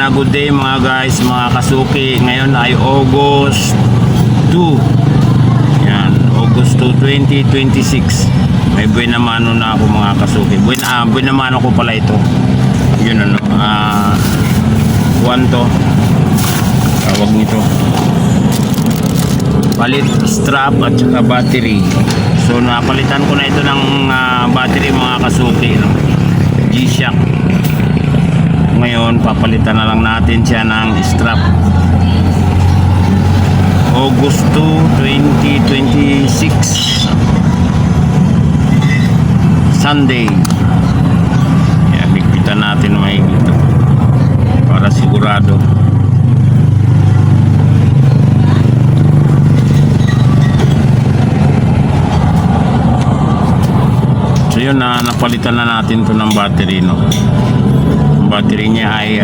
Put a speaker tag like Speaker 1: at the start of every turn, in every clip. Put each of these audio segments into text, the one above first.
Speaker 1: good day mga guys, mga kasuki. Ngayon ay August 2. Yan, August 2, 2026. May buenamano na ako mga kasuki. Buenamano ko pala ito. Yun ano, to. Tawag nito. Palit strap at saka battery. So napalitan ko na ito ng battery mga kasuki, no? G-Shock. Ngayon papalitan na lang natin siya ng strap. August 2, 2026 Sunday. Yan, bigpitan natin maigi ito para sigurado. So yun, napalitan na natin to ng battery, no? Battery niya ay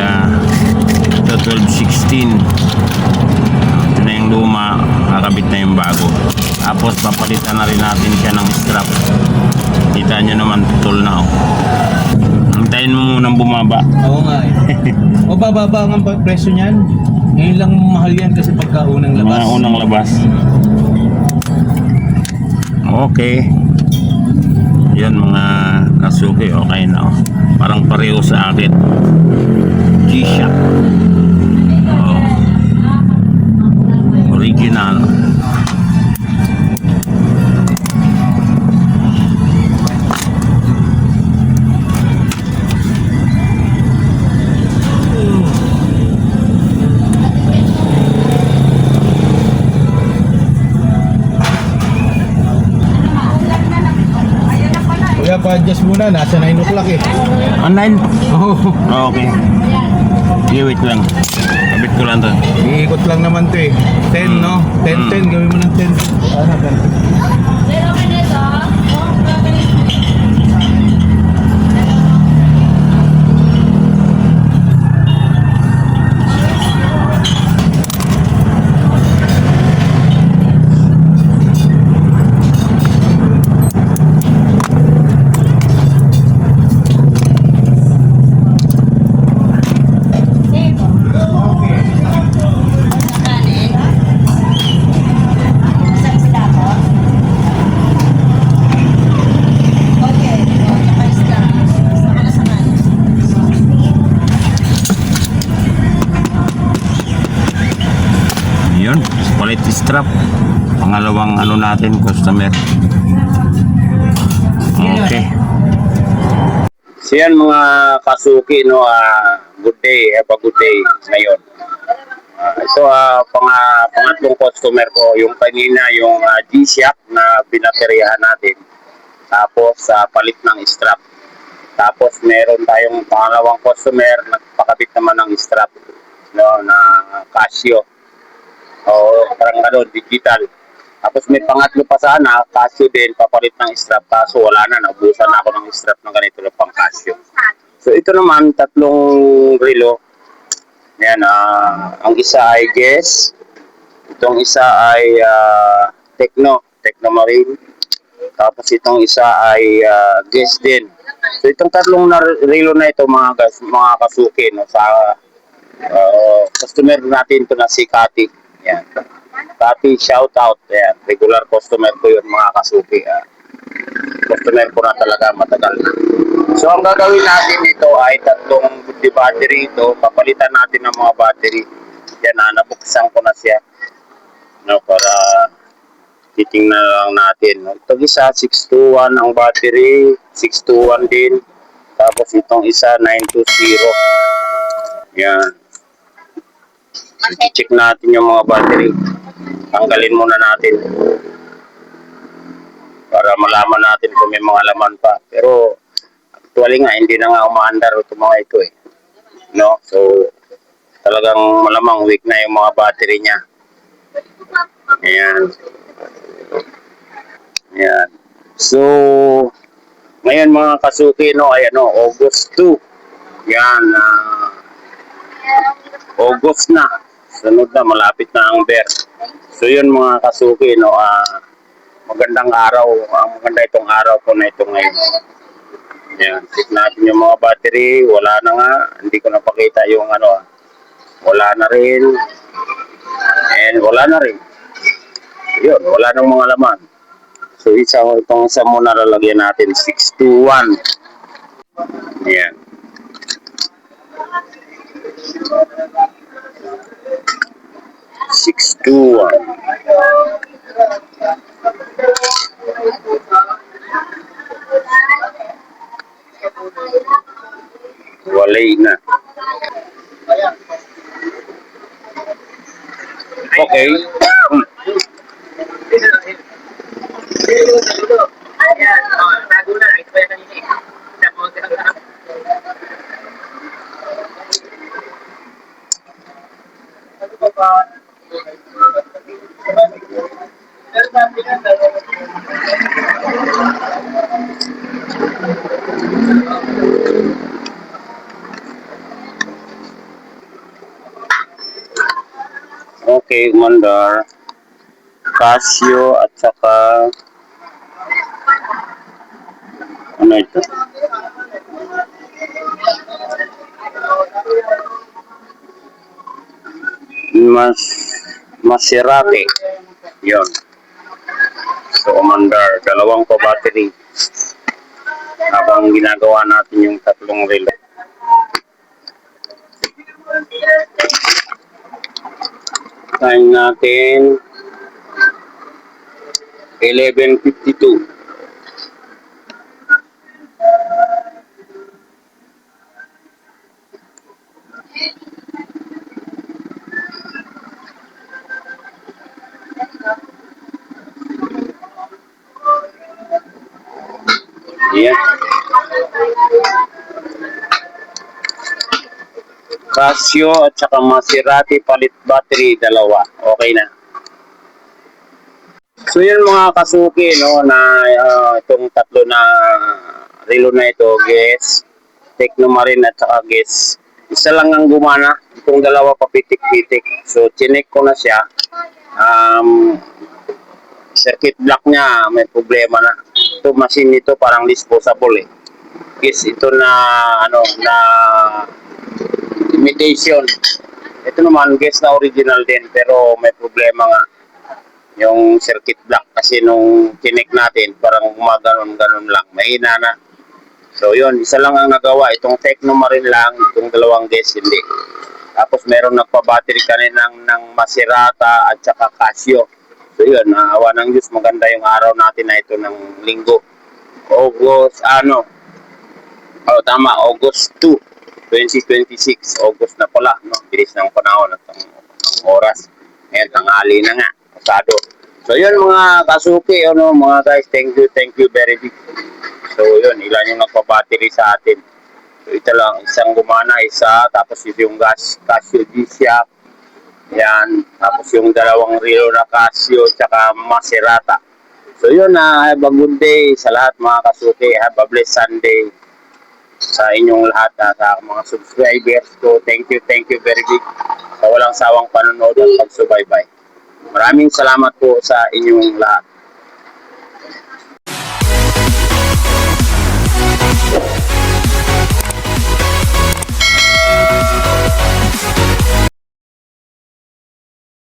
Speaker 1: 1216. Ito na yung luma, kakabit na yung bago. Tapos papalitan na rin natin siya ng strap. Kita nyo naman, tutol na. Antayin mo munang bumaba.
Speaker 2: Oo nga eh. O bababa ang presyo niyan. Ngayon lang mahal yan kasi pagka unang labas.
Speaker 1: Mga unang labas. Okay. Yan mga kasuki, okay na. Parang pareho sa akin. G-Shock. Original.
Speaker 2: Kuya, pa-adjust muna. Nasa 9 o'clock eh.
Speaker 1: Online?
Speaker 2: Oo.
Speaker 1: Okay. Sige, wait lang. Kabit ko lang to.
Speaker 2: Iikot lang naman to eh. 10 no? 10. Gawin mo ng 10. Ano, 10.
Speaker 1: Yun, palit strap. Pangalawang ano natin, customer. Okay. So yan mga kasuki, no, good day, have a good day ngayon. Ito pangatlong customer ko, yung kanina yung G-Shock na binateryahan natin. Tapos palit ng strap. Tapos meron tayong pangalawang customer, nagpakabit naman ng strap, no, na Casio. O parang gano'n, digital. Tapos may pangatlo pa sana, Casio din, papalit ng strap. Kaso wala na, naubusan na ako ng strap ng ganito ng pang Casio. So ito naman, tatlong relo. Yan, ang isa ay Guess. Itong isa ay Techno Marine. Tapos itong isa ay Guess din. So itong tatlong relo na ito mga kasuki, no, sa customer natin ito na si Kati. Yan. Kati, shout out. Yan. Regular customer ko yun mga kasuki. Customer ko na talaga matagal. So ang gagawin natin ito ay tatlong good battery ito. Papalitan natin ng mga battery. Yan, nabuksan ko na siya. No, para titingnan lang natin. Ito isa, 621 ang battery. 621 din. Tapos itong isa, 920. Yan. I-check natin yung mga battery. Tanggalin muna natin para malaman natin kung may mga laman pa. Pero actually nga hindi na nga umaandar itong mga ito eh, no? So talagang malamang weak na yung mga battery niya. Ayan. Ayan. So ngayon mga kasuki, no, ay August 2. Yan, August na. Sunod na, malapit na ang bear. So yun mga kasuki, no, magandang araw. Maganda itong araw po na ito ngayon. Yan, check natin yung mga battery. Wala na nga, hindi ko napakita yung wala na rin. And wala na rin. Yun, wala nang mga laman. So itong isa muna lalagyan natin 621. Yan. 621. Walay na. Okay. Okay, Mandar. Casio at saka ano ito? Maserati. Yon. So, Mandar, dalawang ko battery habang ginagawa natin yung tatlong relo. Time natin 11:52. Yan. Casio at saka Maserati palit battery, dalawa. Okay na. So yun mga kasuki, no, na itong tatlo na relo na ito, guys, Technomarine at saka guys, isa lang ang gumana, itong dalawa papitik-pitik. So chinek ko na siya, circuit block niya may problema na. Ito machine nito parang disposable eh. Guys, ito na ano na imitation. Ito naman guys na original din pero may problema nga yung circuit block kasi nung chinek natin parang gumaganon-ganon lang, mahina na. So yun, isa lang ang nagawa, itong Technomarine lang, itong dalawang guys hindi. Tapos meron nagpa-battery kanina ng Maserata at saka Casio. So yun, awa ng Diyos, maganda yung araw natin na ito ng linggo. August, August 2, 2026. August na pala, no? Bilis ng panahon at ng oras. Ngayon, tanghali na nga. Pasado. So yun mga kasuki, mga guys, thank you very big. So yun, ilan yung nagpa-battery sa atin. So ito lang, isang gumana, isa, tapos yung Casio G-Shock. Yan, tapos yung dalawang relo na Casio, tsaka Maserata. So yun, have a good day sa lahat mga kasuki. Have a blessed Sunday sa inyong lahat, sa mga subscribers ko. Thank you very big sa walang sawang panonood at pagsubaybay. Maraming salamat po sa inyong lahat.